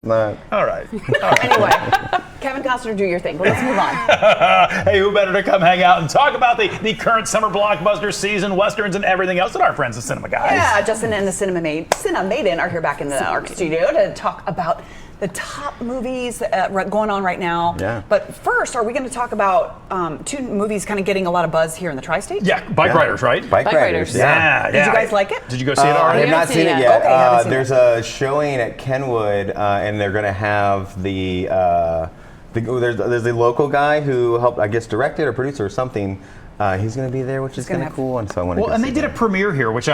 Not. All right. Anyway, Kevin Costner, do your thing. Well, let's move on. Hey, who better to come hang out and talk about the current summer blockbuster season, westerns, and everything else than our friends, the Cinema Guys. Yeah, Justin and the Cinema Maiden are here back in the ARC studio to talk about the top movies going on right now. Yeah. But first, are we going to talk about two movies kind of getting a lot of buzz here in the tri-state? Yeah, Bikeriders, right? Bikeriders. Yeah. Did you guys like it? Did you go see it I already? have not seen it Okay, yet. haven't seen There's it. a showing at Kenwood, and they're going to have there's a local guy who helped, I guess, direct it or produce it or something. He's going to be there, which is kind of cool, and so I want to. Well, and they did a premiere here, which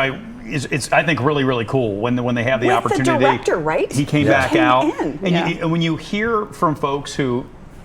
it's I think really cool when they have the With opportunity. the director, right? He came back out, in. and when you hear from folks who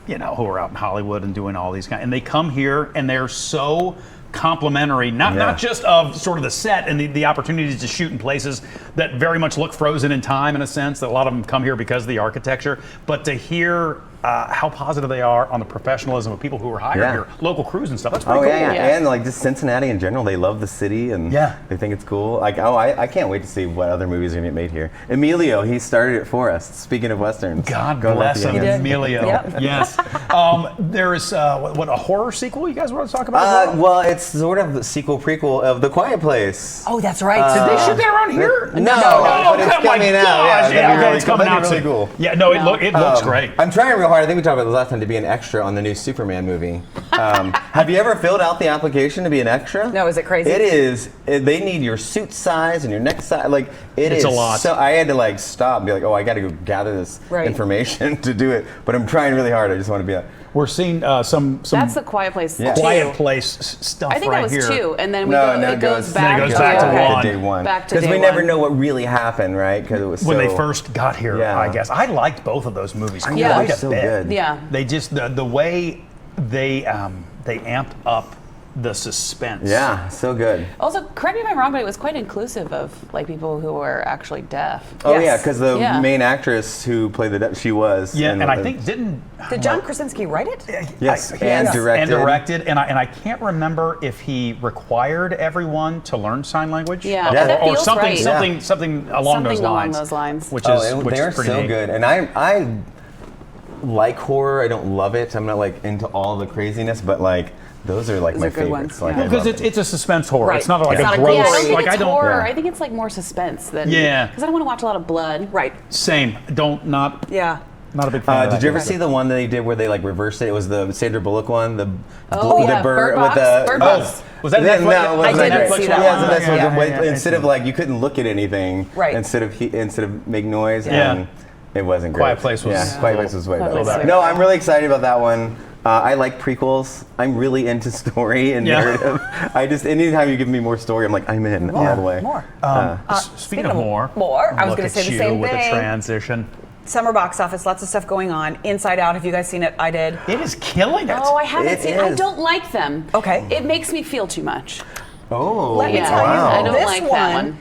are out in Hollywood and doing all these kind, and they come here and they're so complimentary, not just of sort of the set and the opportunities to shoot in places that very much look frozen in time in a sense, that a lot of them come here because of the architecture, but to hear how positive they are on the professionalism of people who are hired here, local crews and stuff. That's pretty cool. Yeah. And like just Cincinnati in general, they love the city and they think it's cool. Like, I can't wait to see what other movies are going to get made here. Emilio, he started it for us. Speaking of westerns, God bless him, Emilio. Yep. Yes. There is a horror sequel you guys want to talk about? well, it's sort of the sequel prequel of The Quiet Place. Oh, that's right. Did they shoot that around here? No, Oh, but it's come on, coming out. gosh. Yeah, Okay, it's coming out really soon. cool. Yeah, no, it looks great. I'm trying real hard. I think we talked about this last time, to be an extra on the new Superman movie. Have you ever filled out the application to be an extra? No, is it crazy? It is. They need your suit size and your neck size. Like it's a lot. So I had to stop and be like, I got to go gather this information to do it. But I'm trying really hard. I just want to be a. We're seeing some That's the Quiet Place. Yeah. Quiet Place stuff I think right that was here. 2, and then it goes back goes back to okay. one. day one. Back to Because day we never one. know what really happened, right? Because it was When so, they first got here, Yeah. I guess I liked both of those movies quite Yeah. a They're so bit. good. Yeah. They just the way they amped up the suspense. Yeah, so good. Also, correct me if I'm wrong, but it was quite inclusive of people who were actually deaf. Oh Yes. yeah, because the Yeah. main actress who played she was. Yeah, in and I the- think Did John Krasinski write it? Yes, Yes. and directed. and I can't remember if he required everyone to learn sign language. Yeah, Yeah. that or feels something, right. something along those lines. Which is they're pretty so neat. good, and I like horror. I don't love it. I'm not into all the craziness, but those are my are good favorites. ones, Like, yeah. I Because love it's a suspense horror. Right. It's not like It's a not a gross. Yeah, I don't think like it's horror. Yeah. I think it's more suspense than. Yeah. Because I don't want to watch a lot of blood. Right. Same. Not Yeah. a big fan. of Did that you ever kind of see the one that they did where they reversed it? It was the Sandra Bullock one. The yeah, bird Bird with Box. the Bird stuff. Box. Was that Yeah, Netflix? no, it was I didn't Netflix see one. that Yeah, one. so that's Yeah, what yeah, instead of you couldn't look at anything. Right. Instead of make noise. Yeah. And it wasn't great. Quiet Place was- Yeah, Quiet Place was way Quiet better. Place was No, better. I'm really excited about that one. I like prequels. I'm really into story and Yeah. narrative. Anytime you give me more story, I'm like, I'm in all the way. More. Speaking of more, I was look going to at say the you same with thing. a transition. Summer box office, lots of stuff going on. Inside Out, have you guys seen it? I did. It is killing it. Oh, I haven't It seen. I is. don't like them. Okay. It makes me feel too much. Oh, Let me Yeah. tell you, wow. I don't this like that one.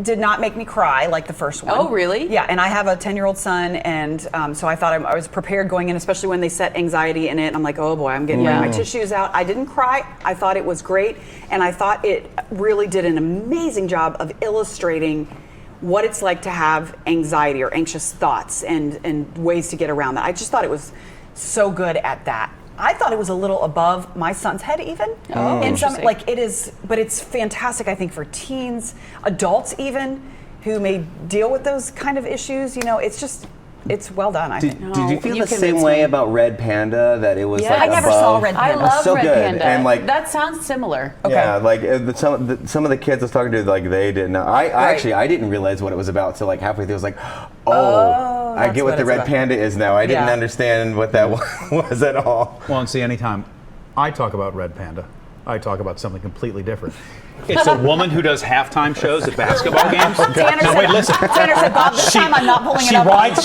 did not make me cry like the first one. Oh, really? Yeah, and I have a 10-year-old son, and so I thought I was prepared going in, especially when they set anxiety in it. I'm like, oh boy, I'm getting Yeah. my tissues out. I didn't cry. I thought it was great, and I thought it really did an amazing job of illustrating what it's like to have anxiety or anxious thoughts and ways to get around that. I just thought it was so good at that. I thought it was a little above my son's head even. Oh, in some, interesting. like it is, but it's fantastic, I think, for teens, adults even, who may deal with those kind of issues. It's well done, I think. Did you feel you the same convinced way me. about Red Panda? That it was Yeah. like I never above? saw Red I Panda. love So Red good. Panda. And, like- that sounds similar. Okay. Yeah, like some of the kids I was talking to, like they didn't know. I didn't realize what it was about till like halfway through. I was like, I that's get what what the it's Red about. Panda is now. I didn't Yeah. understand what that was at all. Well, and see, anytime I talk about Red Panda, I talk about something completely different. It's a woman who does halftime shows at basketball games. Tanner Now, said, wait, listen. Tanner said, Bob, this time I'm not pulling it up.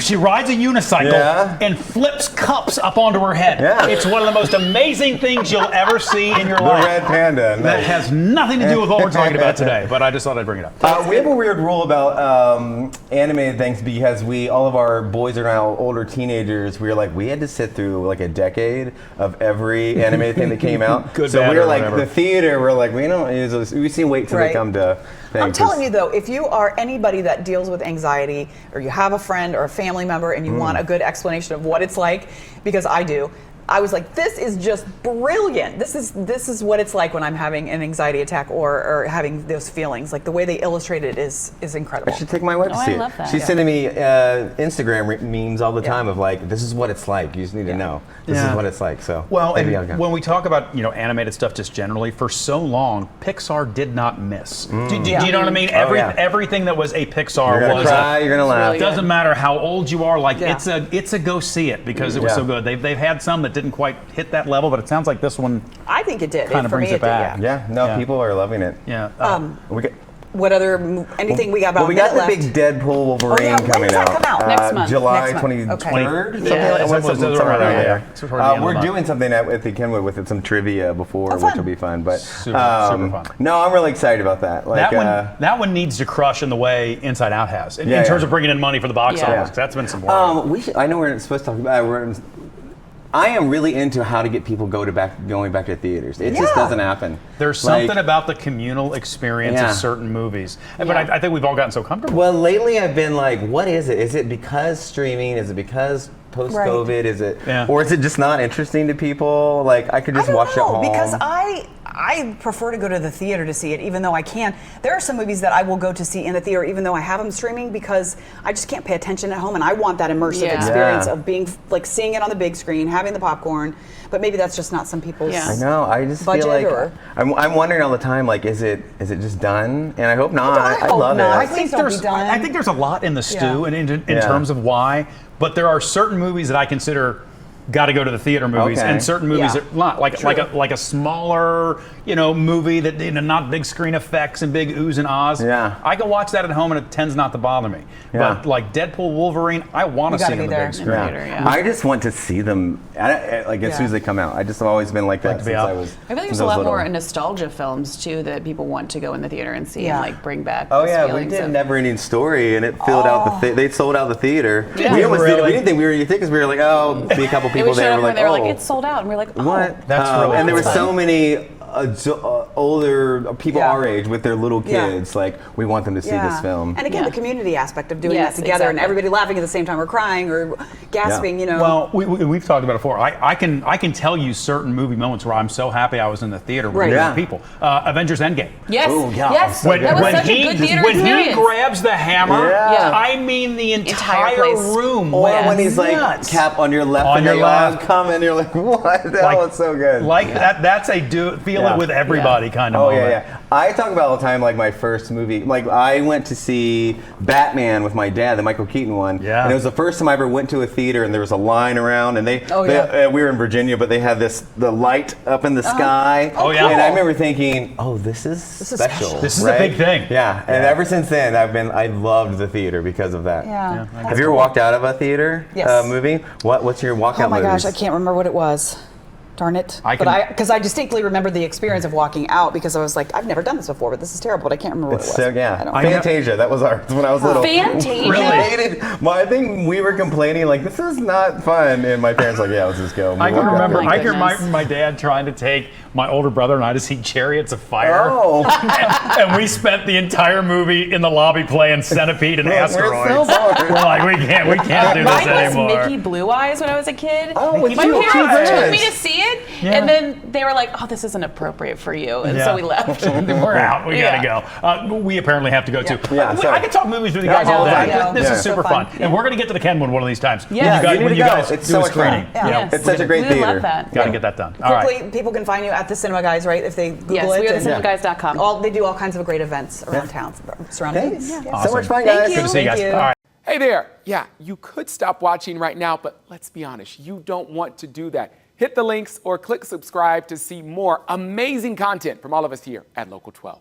She rides a unicycle Yeah. and flips cups up onto her head. Yeah. It's one of the most amazing things you'll ever see in your The life. Red Panda. That Nice. has nothing to do with what we're talking about today, but I just thought I'd bring it up. We have a weird rule about animated things because all of our boys are now older teenagers. We had to sit through like a decade of every animated thing that came out. Good, so bad, we were or like whatever. the theater. We're like we don't use we see wait till they come to things. I'm telling you though, if you are anybody that deals with anxiety, or you have a friend or a family member and you want a good explanation of what it's like, because I do, I was like, this is just brilliant. This is what it's like when I'm having an anxiety attack or having those feelings. Like the way they illustrate it is incredible. I should take my wife to see I it. love that. She's sending me Instagram memes all the time of like, this is what it's like. You just need to know. This is what it's like. So well, maybe and when we talk about animated stuff just generally, for so long, Pixar did not miss. Do you know what I mean? Everything that was a Pixar you're gonna was cry, you're gonna laugh. really doesn't matter how old you are. Like it's a go see it because it was so good. They've had some that didn't quite hit that level, but it sounds like this one. I think it did. Kind of brings it back. Yeah, people are loving it. Yeah. What other anything we got about? Well, we got the left? big Deadpool Wolverine when coming does that out. come out? Next month. July Next month. 23rd. Yeah, Something around there. Yeah. We're doing something at the Kenwood with it, some trivia before, fun. which will be fun. But Super fun. No, I'm really excited about that. Like that one needs to crush in the way Inside Out has in terms of bringing in money for the box office. 'Cause that's been some work. I know we're supposed to talk about. I am really into how to get people going back to theaters. It just doesn't happen. There's something about the communal experience of certain movies. But I think we've all gotten so comfortable. Well, lately I've been like, what is it? Is it because streaming? Is it because post-COVID? Is it, or is it just not interesting to people? Like I could just watch it at home. Because I prefer to go to the theater to see it, even though I can. There are some movies that I will go to see in the theater, even though I have them streaming, because I just can't pay attention at home, and I want that immersive experience of being like seeing it on the big screen, having the popcorn. But maybe that's just not some people's. I know. I just feel like I'm wondering all the time. Like, is it just done? And I hope not. I love it. I think there's a lot in the stew, and in terms of why. But there are certain movies that I consider got to go to the theater movies, and certain movies that not like a smaller movie that not big screen effects and big oohs and ahs. I can watch that at home and it tends not to bother me. But like Deadpool, Wolverine, I want to see them on the big screen. I just want to see them like as soon as they come out. I just have always been like that since I was. I feel like there's a lot more nostalgia films too that people want to go in the theater and see and like bring back. Oh yeah, we did Never Ending Story and it filled out they sold out the theater. We almost did. We didn't think we were going to because we were like, oh, be a couple people there. They were like, it's sold out, and we're like, oh, what? That's really. And there were so many older people our age with their little kids. Like, we want them to see this film. And again, the community aspect of doing that together and everybody laughing at the same time or crying or gasping. Well, we've talked about it before. I can tell you certain movie moments where I'm so happy I was in the theater with people. Avengers Endgame. Yes. Ooh, Yes. When that was such a good theater experience. He grabs the hammer, I mean the entire room. Or when he's like, Cap on your left, and your left, coming, you're like, what the hell? It's so good. Like that's a feel it with everybody kind of moment. I talk about all the time, like my first movie. Like I went to see Batman with my dad, the Michael Keaton one. And it was the first time I ever went to a theater, and there was a line around, and we were in Virginia, but they had the light up in the sky. And I remember thinking, oh, this is special. This is a big thing. And ever since then, I loved the theater because of that. Have you ever walked out of a theater movie? What's your walkout movie? Oh my gosh, I can't remember what it was. Darn it. Because I distinctly remember the experience of walking out because I was like, I've never done this before, but this is terrible, but I can't remember what it was. Fantasia, that was ours when I was little. Fantasia? Really? I think we were complaining, like, this is not fun. And my parents were like, let's just go. I can remember my dad trying to take my older brother and I to see Chariots of Fire. And we spent the entire movie in the lobby playing Centipede and Asteroids. We're like, we can't do this anymore. Mine was Mickey Blue Eyes when I was a kid. My parents took me to see it, and then they were like, "Oh, this isn't appropriate for you," and so we left. We're out. We gotta go. We apparently have to go too. I can talk movies with you guys all day. This is super fun, and we're gonna get to the Kenwood one of these times. You guys do a screening. It's such a great theater. Love that. Got to get that done. Quickly, people can find you at the Cinema Guys, right? If they Google it. Yes, we are thecinemagays.com. They do all kinds of great events around town, surrounding movies. So much fun, guys. Good to see you guys. All right. Hey there. Yeah, you could stop watching right now, but let's be honest, you don't want to do that. Hit the links or click subscribe to see more amazing content from all of us here at Local 12.